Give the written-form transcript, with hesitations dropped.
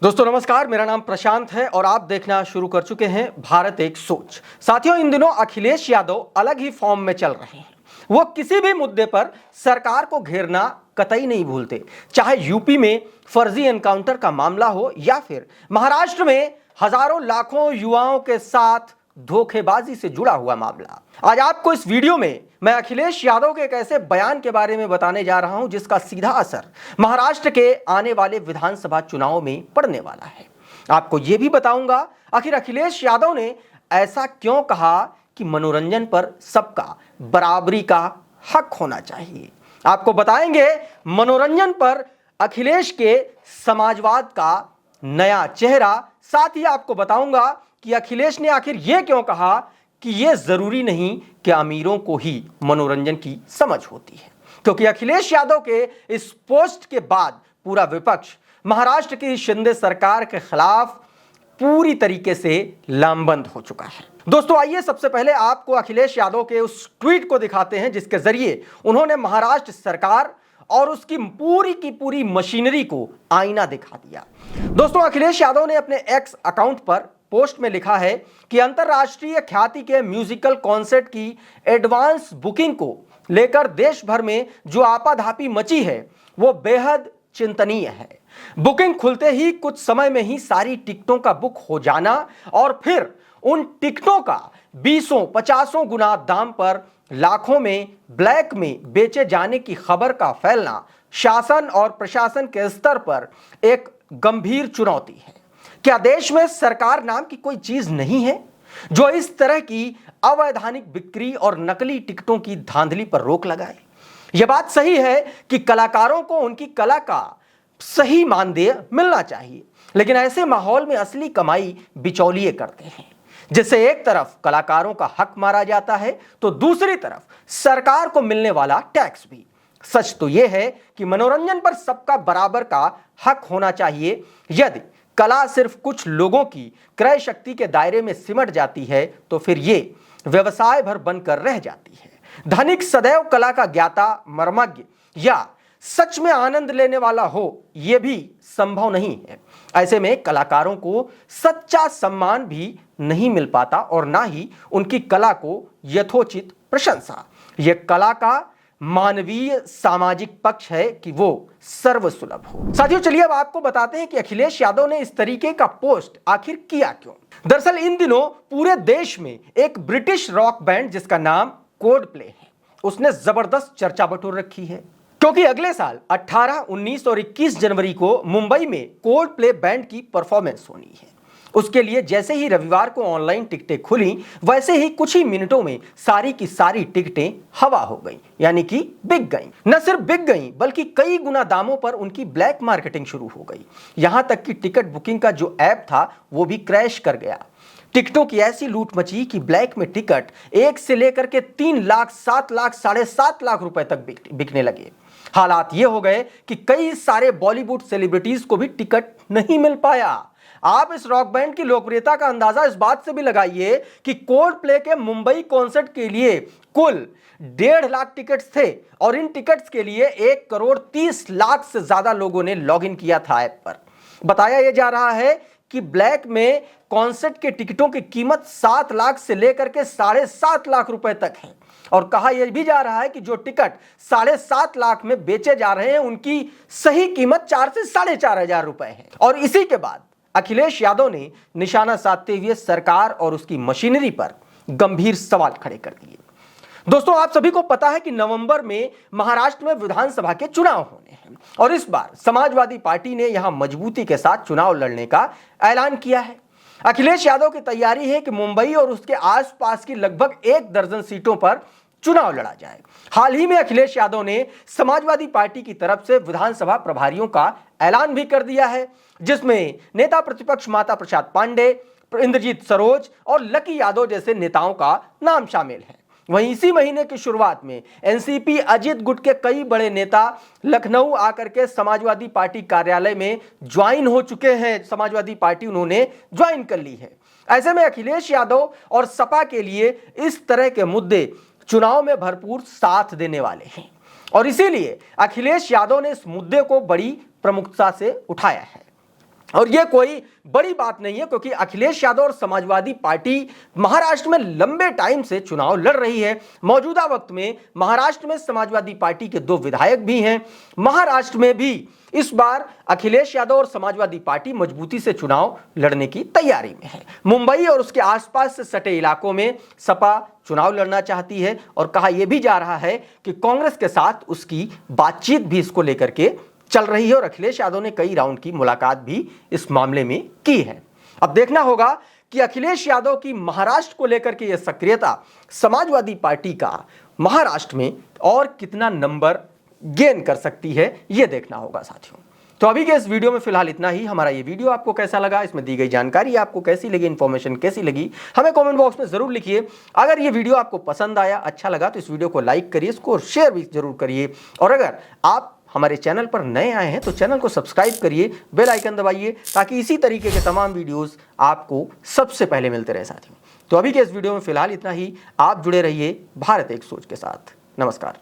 दोस्तों नमस्कार, मेरा नाम प्रशांत है और आप देखना शुरू कर चुके हैं भारत एक सोच। साथियों, इन दिनों अखिलेश यादव अलग ही फॉर्म में चल रहे हैं। वो किसी भी मुद्दे पर सरकार को घेरना कतई नहीं भूलते, चाहे यूपी में फर्जी एनकाउंटर का मामला हो या फिर महाराष्ट्र में हजारों लाखों युवाओं के साथ धोखेबाजी से जुड़ा हुआ मामला। आज आपको इस वीडियो में मैं अखिलेश यादव के एक ऐसे बयान के बारे में बताने जा रहा हूं जिसका सीधा असर महाराष्ट्र के आने वाले विधानसभा चुनाव में पड़ने वाला है। आपको यह भी बताऊंगा आखिर अखिलेश यादव ने ऐसा क्यों कहा कि मनोरंजन पर सबका बराबरी का हक होना चाहिए। आपको बताएंगे मनोरंजन पर अखिलेश के समाजवाद का नया चेहरा। साथ ही आपको बताऊंगा कि अखिलेश ने आखिर यह क्यों कहा कि यह जरूरी नहीं कि अमीरों को ही मनोरंजन की समझ होती है, क्योंकि अखिलेश यादव के इस पोस्ट के बाद पूरा विपक्ष महाराष्ट्र की शिंदे सरकार के खिलाफ पूरी तरीके से लामबंद हो चुका है। दोस्तों आइए सबसे पहले आपको अखिलेश यादव के उस ट्वीट को दिखाते हैं जिसके जरिए उन्होंने महाराष्ट्र सरकार और उसकी पूरी की पूरी मशीनरी को आईना दिखा दिया। दोस्तों अखिलेश यादव ने अपने एक्स अकाउंट पर पोस्ट में लिखा है कि अंतरराष्ट्रीय ख्याति के म्यूजिकल कॉन्सर्ट की एडवांस बुकिंग को लेकर देश भर में जो आपाधापी मची है वो बेहद चिंतनीय है। बुकिंग खुलते ही कुछ समय में ही सारी टिकटों का बुक हो जाना और फिर उन टिकटों का 20-50 गुना दाम पर लाखों में ब्लैक में बेचे जाने की खबर का फैलना शासन और प्रशासन के स्तर पर एक गंभीर चुनौती है। क्या देश में सरकार नाम की कोई चीज नहीं है जो इस तरह की अवैधानिक बिक्री और नकली टिकटों की धांधली पर रोक लगाए? यह बात सही है कि कलाकारों को उनकी कला का सही मानदेय मिलना चाहिए, लेकिन ऐसे माहौल में असली कमाई बिचौलिए करते हैं, जिससे एक तरफ कलाकारों का हक मारा जाता है तो दूसरी तरफ सरकार को मिलने वाला टैक्स भी। सच तो यह है कि मनोरंजन पर सबका बराबर का हक होना चाहिए। यदि कला सिर्फ कुछ लोगों की क्रय शक्ति के दायरे में सिमट जाती है तो फिर यह व्यवसाय भर बनकर रह जाती है। धनिक सदैव कला का ज्ञाता, मर्मज्ञ या सच में आनंद लेने वाला हो, यह भी संभव नहीं है। ऐसे में कलाकारों को सच्चा सम्मान भी नहीं मिल पाता और ना ही उनकी कला को यथोचित प्रशंसा। यह कला का मानवीय सामाजिक पक्ष है कि वो सर्वसुलभ हो। साथियों चलिए अब आपको बताते हैं कि अखिलेश यादव ने इस तरीके का पोस्ट आखिर किया क्यों। दरअसल इन दिनों पूरे देश में एक ब्रिटिश रॉक बैंड जिसका नाम कोल्डप्ले है, उसने जबरदस्त चर्चा बटोर रखी है, क्योंकि अगले साल 18, 19 और 21 जनवरी को मुंबई में कोल्डप्ले बैंड की परफॉर्मेंस होनी है। उसके लिए जैसे ही रविवार को ऑनलाइन टिकटें खुली वैसे ही कुछ ही मिनटों में सारी की सारी टिकटें हवा हो गई, यानी कि बिक गई। न सिर्फ बिक गई बल्कि कई गुना दामों पर उनकी ब्लैक मार्केटिंग शुरू हो गई। यहां तक कि टिकट बुकिंग का जो ऐप था वो भी क्रैश कर गया। टिकटों की ऐसी लूट मची कि ब्लैक में टिकट 1 से लेकर के 3 लाख, 7 लाख, 7.5 लाख रुपए तक बिकने लगे। हालात ये हो गए कि कई सारे बॉलीवुड सेलिब्रिटीज को भी टिकट नहीं मिल पाया। आप इस रॉक बैंड की लोकप्रियता का अंदाजा इस बात से भी लगाइए कि कोल्डप्ले के मुंबई कॉन्सर्ट के लिए कुल 1.5 लाख टिकट्स थे और इन टिकट्स के लिए 1,30,00,000 से ज्यादा लोगों ने लॉगिन किया था ऐप पर। बताया यह जा रहा है कि ब्लैक में कॉन्सर्ट के टिकटों की कीमत 7 लाख से लेकर के 7.5 लाख रुपए तक है और कहा यह भी जा रहा है कि जो टिकट 7.5 लाख में बेचे जा रहे हैं उनकी सही कीमत 4 से 4,500 हजार रुपए है। और इसी के बाद अखिलेश यादव ने निशाना साधते हुए सरकार और उसकी मशीनरी पर गंभीर सवाल खड़े कर दिए। दोस्तों आप सभी को पता है कि नवंबर में महाराष्ट्र में विधानसभा के चुनाव होने हैं और इस बार समाजवादी पार्टी ने यहां मजबूती के साथ चुनाव लड़ने का ऐलान किया है। अखिलेश यादव की तैयारी है कि मुंबई और उसके आसपास की लगभग 1 दर्जन सीटों पर चुनाव लड़ा जाए। हाल ही में अखिलेश यादव ने समाजवादी पार्टी की तरफ से विधानसभा प्रभारियों का ऐलान भी कर दिया है, जिसमें नेता प्रतिपक्ष माता प्रसाद पांडे, इंद्रजीत सरोज और लकी यादव जैसे नेताओं का नाम शामिल है। वहीं इसी महीने की शुरुआत में एनसीपी अजित गुट के कई बड़े नेता लखनऊ आकर के समाजवादी पार्टी कार्यालय में ज्वाइन हो चुके हैं। समाजवादी पार्टी उन्होंने ज्वाइन कर ली है। ऐसे में अखिलेश यादव और सपा के लिए इस तरह के मुद्दे चुनाव में भरपूर साथ देने वाले हैं और इसीलिए अखिलेश यादव ने इस मुद्दे को बड़ी प्रमुखता से उठाया है। और ये कोई बड़ी बात नहीं है, क्योंकि अखिलेश यादव और समाजवादी पार्टी महाराष्ट्र में लंबे टाइम से चुनाव लड़ रही है। मौजूदा वक्त में महाराष्ट्र में समाजवादी पार्टी के 2 विधायक भी हैं। महाराष्ट्र में भी इस बार अखिलेश यादव और समाजवादी पार्टी मजबूती से चुनाव लड़ने की तैयारी में है। मुंबई और उसके आसपास से सटे इलाकों में सपा चुनाव लड़ना चाहती है और कहा यह भी जा रहा है कि कांग्रेस के साथ उसकी बातचीत भी इसको लेकर के चल रही है और अखिलेश यादव ने कई राउंड की मुलाकात भी इस मामले में की है। अब देखना होगा कि अखिलेश यादव की महाराष्ट्र को लेकर के यह सक्रियता समाजवादी पार्टी का महाराष्ट्र में और कितना नंबर गेन कर सकती है, यह देखना होगा साथियों। तो अभी के इस वीडियो में फिलहाल इतना ही। हमारा ये वीडियो आपको कैसा लगा, इसमें दी गई जानकारी आपको कैसी लगी, इन्फॉर्मेशन कैसी लगी, हमें कमेंट बॉक्स में जरूर लिखिए। अगर ये वीडियो आपको पसंद आया, अच्छा लगा, तो इस वीडियो को लाइक करिए, इसको शेयर भी जरूर करिए। और अगर आप हमारे चैनल पर नए आए हैं तो चैनल को सब्सक्राइब करिए, बेल आइकन दबाइए, ताकि इसी तरीके के तमाम वीडियोस आपको सबसे पहले मिलते रहे साथियों। तो अभी के इस वीडियो में फिलहाल इतना ही। आप जुड़े रहिए भारत एक सोच के साथ। नमस्कार।